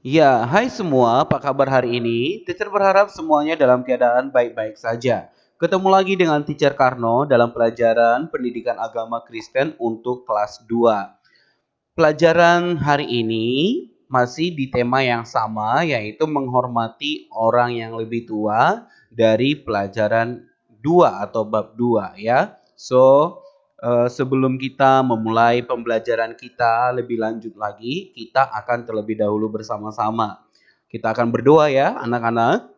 Ya, hai semua, apa kabar hari ini? Teacher berharap semuanya dalam keadaan baik-baik saja. Ketemu lagi dengan Teacher Karno dalam pelajaran Pendidikan Agama Kristen untuk kelas 2. Pelajaran hari ini masih di tema yang sama, yaitu menghormati orang yang lebih tua dari pelajaran 2 atau bab 2 ya. Sebelum kita memulai pembelajaran kita lebih lanjut lagi, kita akan terlebih dahulu bersama-sama. Kita akan berdoa ya anak-anak.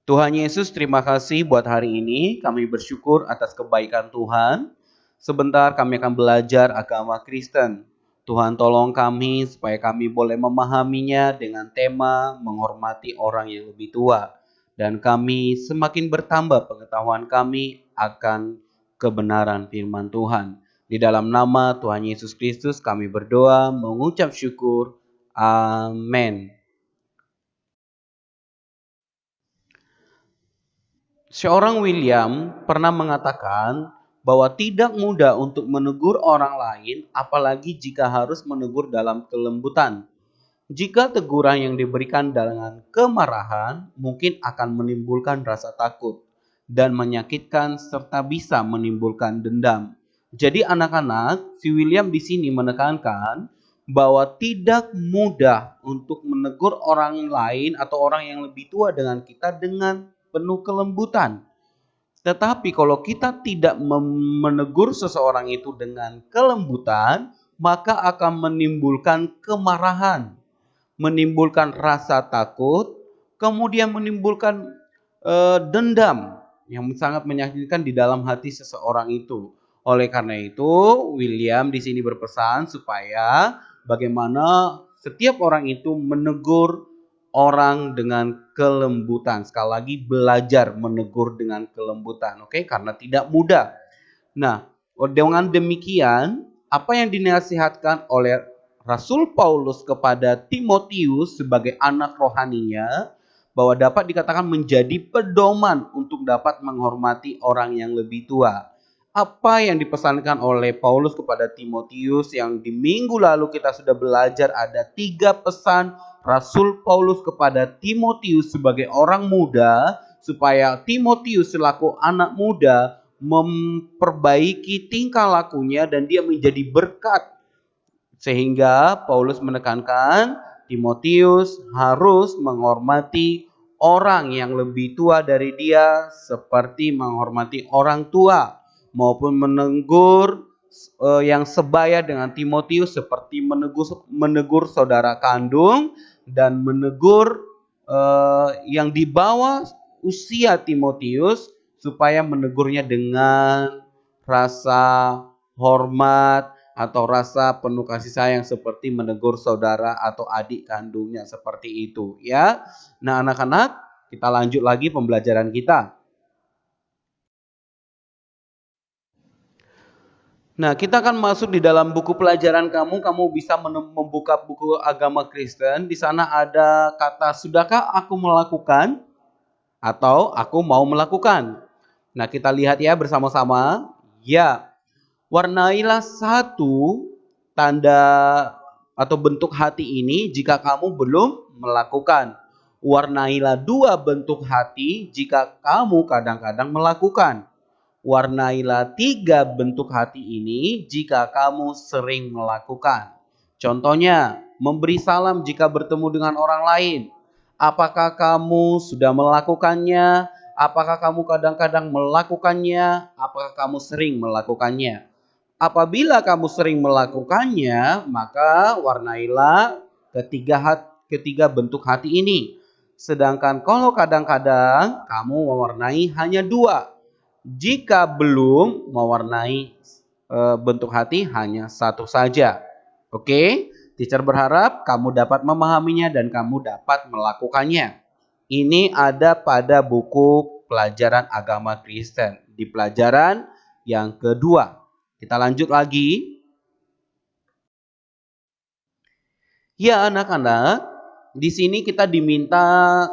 Tuhan Yesus, terima kasih buat hari ini. Kami bersyukur atas kebaikan Tuhan. Sebentar kami akan belajar agama Kristen. Tuhan tolong kami supaya kami boleh memahaminya dengan tema menghormati orang yang lebih tua. Dan kami semakin bertambah pengetahuan kami akan kebenaran firman Tuhan. Di dalam nama Tuhan Yesus Kristus kami berdoa mengucap syukur. Amin. Seorang William pernah mengatakan bahwa tidak mudah untuk menegur orang lain, apalagi jika harus menegur dalam kelembutan. Jika teguran yang diberikan dengan kemarahan, mungkin akan menimbulkan rasa takut dan menyakitkan serta bisa menimbulkan dendam. Jadi anak-anak, si William di sini menekankan bahwa tidak mudah untuk menegur orang lain atau orang yang lebih tua dengan kita dengan penuh kelembutan. Tetapi kalau kita tidak menegur seseorang itu dengan kelembutan, maka akan menimbulkan kemarahan, menimbulkan rasa takut, kemudian menimbulkan dendam yang sangat menyakitkan di dalam hati seseorang itu. Oleh karena itu, William di sini berpesan supaya bagaimana setiap orang itu menegur orang dengan kelembutan. Sekali lagi belajar menegur dengan kelembutan, oke? Karena tidak mudah. Nah, dengan demikian, apa yang dinasihatkan oleh Rasul Paulus kepada Timotius sebagai anak rohaninya, bahwa dapat dikatakan menjadi pedoman untuk dapat menghormati orang yang lebih tua. Apa yang dipesankan oleh Paulus kepada Timotius yang di minggu lalu kita sudah belajar, ada 3 pesan Rasul Paulus kepada Timotius sebagai orang muda, supaya Timotius selaku anak muda memperbaiki tingkah lakunya dan dia menjadi berkat. Sehingga Paulus menekankan Timotius harus menghormati orang yang lebih tua dari dia seperti menghormati orang tua, maupun menegur yang sebaya dengan Timotius seperti menegur saudara kandung dan menegur yang di bawah usia Timotius, supaya menegurnya dengan rasa hormat atau rasa penuh kasih sayang seperti menegur saudara atau adik kandungnya, seperti itu ya. Nah anak-anak, kita lanjut lagi pembelajaran kita. Nah, kita akan masuk di dalam buku pelajaran kamu. Kamu bisa membuka buku agama Kristen. Di sana ada kata sudahkah aku melakukan atau aku mau melakukan. Nah, kita lihat ya bersama-sama. Ya, warnailah satu tanda atau bentuk hati ini jika kamu belum melakukan. Warnailah 2 bentuk hati jika kamu kadang-kadang melakukan. Warnailah 3 bentuk hati ini jika kamu sering melakukan. Contohnya, memberi salam jika bertemu dengan orang lain. Apakah kamu sudah melakukannya? Apakah kamu kadang-kadang melakukannya? Apakah kamu sering melakukannya? Apabila kamu sering melakukannya, maka warnailah ketiga bentuk hati ini. Sedangkan kalau kadang-kadang kamu mewarnai hanya 2. Jika belum mewarnai bentuk hati hanya 1 saja. Oke, teacher berharap kamu dapat memahaminya dan kamu dapat melakukannya. Ini ada pada buku pelajaran agama Kristen di pelajaran yang kedua. Kita lanjut lagi. Ya anak-anak, di sini kita diminta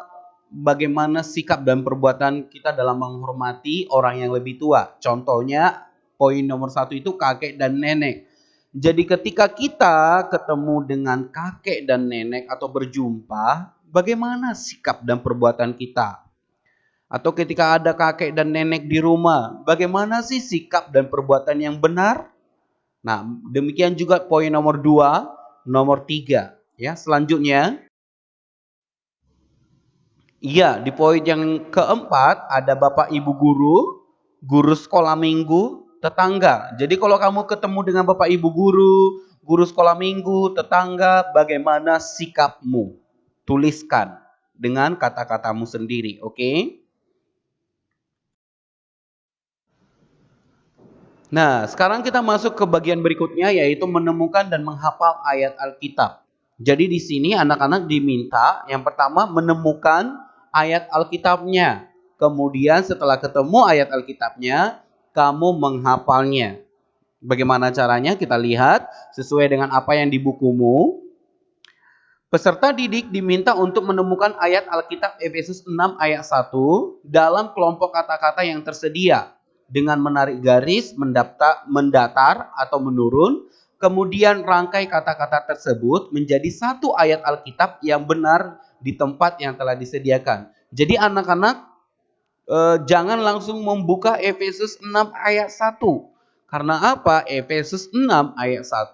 bagaimana sikap dan perbuatan kita dalam menghormati orang yang lebih tua. Contohnya poin nomor 1 itu kakek dan nenek. Jadi ketika kita ketemu dengan kakek dan nenek atau berjumpa, bagaimana sikap dan perbuatan kita? Atau ketika ada kakek dan nenek di rumah, bagaimana sih sikap dan perbuatan yang benar? Nah, demikian juga poin nomor 2, nomor 3. Ya, selanjutnya, iya, di poin yang keempat ada Bapak Ibu guru, guru sekolah minggu, tetangga. Jadi kalau kamu ketemu dengan Bapak Ibu guru, guru sekolah minggu, tetangga, bagaimana sikapmu? Tuliskan dengan kata-katamu sendiri, oke? Nah, sekarang kita masuk ke bagian berikutnya yaitu menemukan dan menghafal ayat Alkitab. Jadi di sini anak-anak diminta yang pertama menemukan ayat Alkitabnya. Kemudian setelah ketemu ayat Alkitabnya, kamu menghafalnya. Bagaimana caranya? Kita lihat sesuai dengan apa yang di bukumu. Peserta didik diminta untuk menemukan ayat Alkitab Efesus 6 ayat 1 dalam kelompok kata-kata yang tersedia dengan menarik garis, mendatar atau menurun, kemudian rangkai kata-kata tersebut menjadi satu ayat Alkitab yang benar di tempat yang telah disediakan. Jadi anak-anak jangan langsung membuka Efesus 6 ayat 1. Karena apa? Efesus 6 ayat 1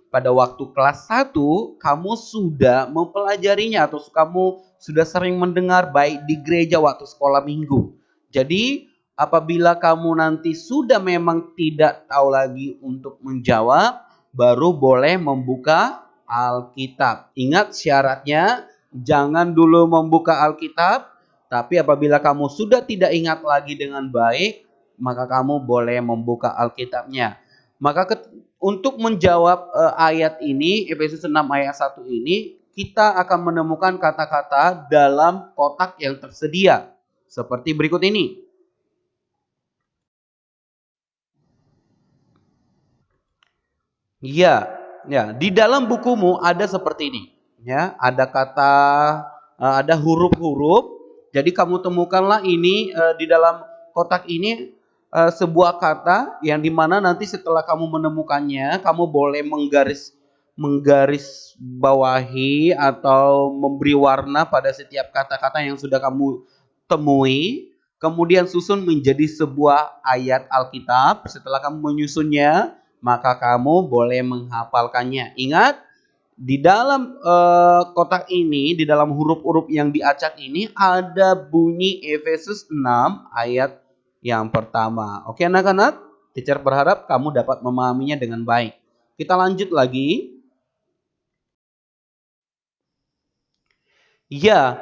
pada waktu kelas 1 kamu sudah mempelajarinya atau kamu sudah sering mendengar baik di gereja waktu sekolah minggu. Jadi apabila kamu nanti sudah memang tidak tahu lagi untuk menjawab, baru boleh membuka Alkitab. Ingat syaratnya, jangan dulu membuka Alkitab, tapi apabila kamu sudah tidak ingat lagi dengan baik, maka kamu boleh membuka Alkitabnya. Maka untuk menjawab ayat ini, Efesus 6 ayat 1 ini, kita akan menemukan kata-kata dalam kotak yang tersedia. Seperti berikut ini. Ya, ya, di dalam bukumu ada seperti ini. Ya, ada kata, ada huruf-huruf. Jadi kamu temukanlah ini di dalam kotak ini sebuah kata yang dimana nanti setelah kamu menemukannya, kamu boleh menggaris bawahi atau memberi warna pada setiap kata-kata yang sudah kamu temui. Kemudian susun menjadi sebuah ayat Alkitab. Setelah kamu menyusunnya, maka kamu boleh menghafalkannya. Ingat, di dalam kotak ini, di dalam huruf-huruf yang diacak ini ada bunyi Efesus 6 ayat yang pertama. Oke anak-anak, teacher berharap kamu dapat memahaminya dengan baik. Kita lanjut lagi. Ya,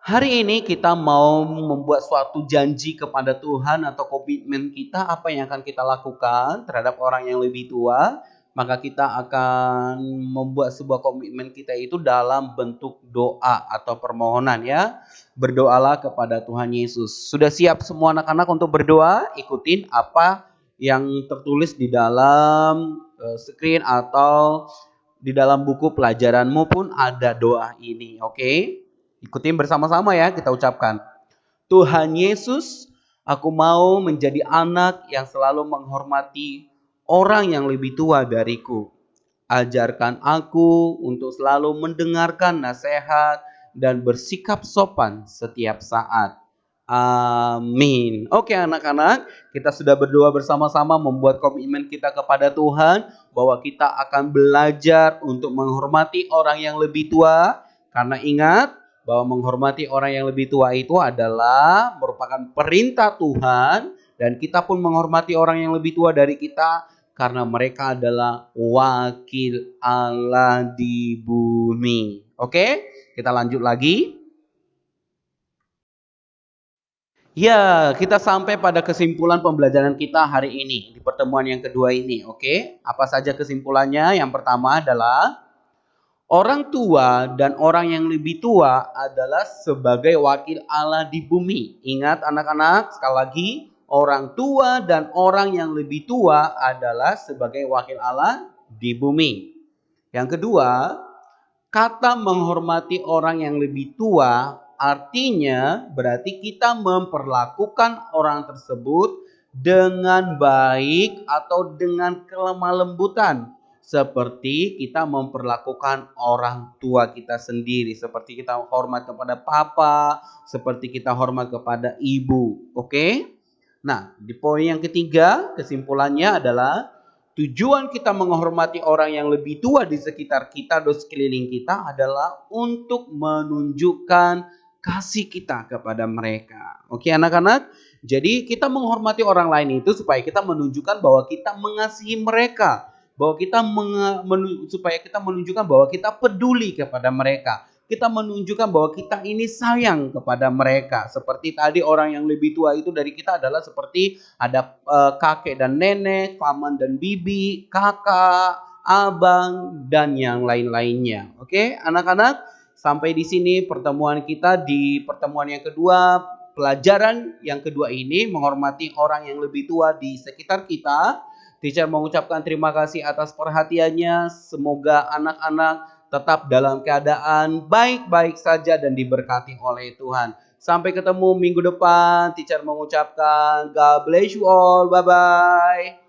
hari ini kita mau membuat suatu janji kepada Tuhan atau komitmen kita apa yang akan kita lakukan terhadap orang yang lebih tua. Maka kita akan membuat sebuah komitmen kita itu dalam bentuk doa atau permohonan ya. Berdoalah kepada Tuhan Yesus. Sudah siap semua anak-anak untuk berdoa? Ikutin apa yang tertulis di dalam screen atau di dalam buku pelajaranmu pun ada doa ini, oke? Ikutin bersama-sama ya, kita ucapkan. Tuhan Yesus, aku mau menjadi anak yang selalu menghormati orang yang lebih tua dariku. Ajarkan aku untuk selalu mendengarkan nasihat dan bersikap sopan setiap saat. Amin. Oke anak-anak, kita sudah berdoa bersama-sama membuat komitmen kita kepada Tuhan bahwa kita akan belajar untuk menghormati orang yang lebih tua. Karena ingat bahwa menghormati orang yang lebih tua itu adalah merupakan perintah Tuhan. Dan kita pun menghormati orang yang lebih tua dari kita karena mereka adalah wakil Allah di bumi. Oke, kita lanjut lagi. Ya, kita sampai pada kesimpulan pembelajaran kita hari ini di pertemuan yang kedua ini, oke? Apa saja kesimpulannya? Yang pertama adalah orang tua dan orang yang lebih tua adalah sebagai wakil Allah di bumi. Ingat anak-anak, sekali lagi, orang tua dan orang yang lebih tua adalah sebagai wakil Allah di bumi. Yang kedua, kata menghormati orang yang lebih tua artinya berarti kita memperlakukan orang tersebut dengan baik atau dengan kelemah lembutan. seperti kita memperlakukan orang tua kita sendiri, seperti kita hormat kepada papa, seperti kita hormat kepada ibu. Oke? Nah, di poin yang ketiga, kesimpulannya adalah tujuan kita menghormati orang yang lebih tua di sekitar kita atau sekeliling kita adalah untuk menunjukkan kasih kita kepada mereka. Oke, anak-anak? Jadi kita menghormati orang lain itu supaya kita menunjukkan bahwa kita mengasihi mereka, bahwa kita supaya kita menunjukkan bahwa kita peduli kepada mereka. Kita menunjukkan bahwa kita ini sayang kepada mereka. Seperti tadi orang yang lebih tua itu dari kita adalah seperti ada kakek dan nenek, paman dan bibi, kakak, abang, dan yang lain-lainnya. Oke, anak-anak, sampai di sini pertemuan kita di pertemuan yang kedua. Pelajaran yang kedua ini menghormati orang yang lebih tua di sekitar kita. Teacher mengucapkan terima kasih atas perhatiannya. Semoga anak-anak tetap dalam keadaan baik-baik saja dan diberkati oleh Tuhan. Sampai ketemu minggu depan. Teacher mengucapkan God bless you all. Bye-bye.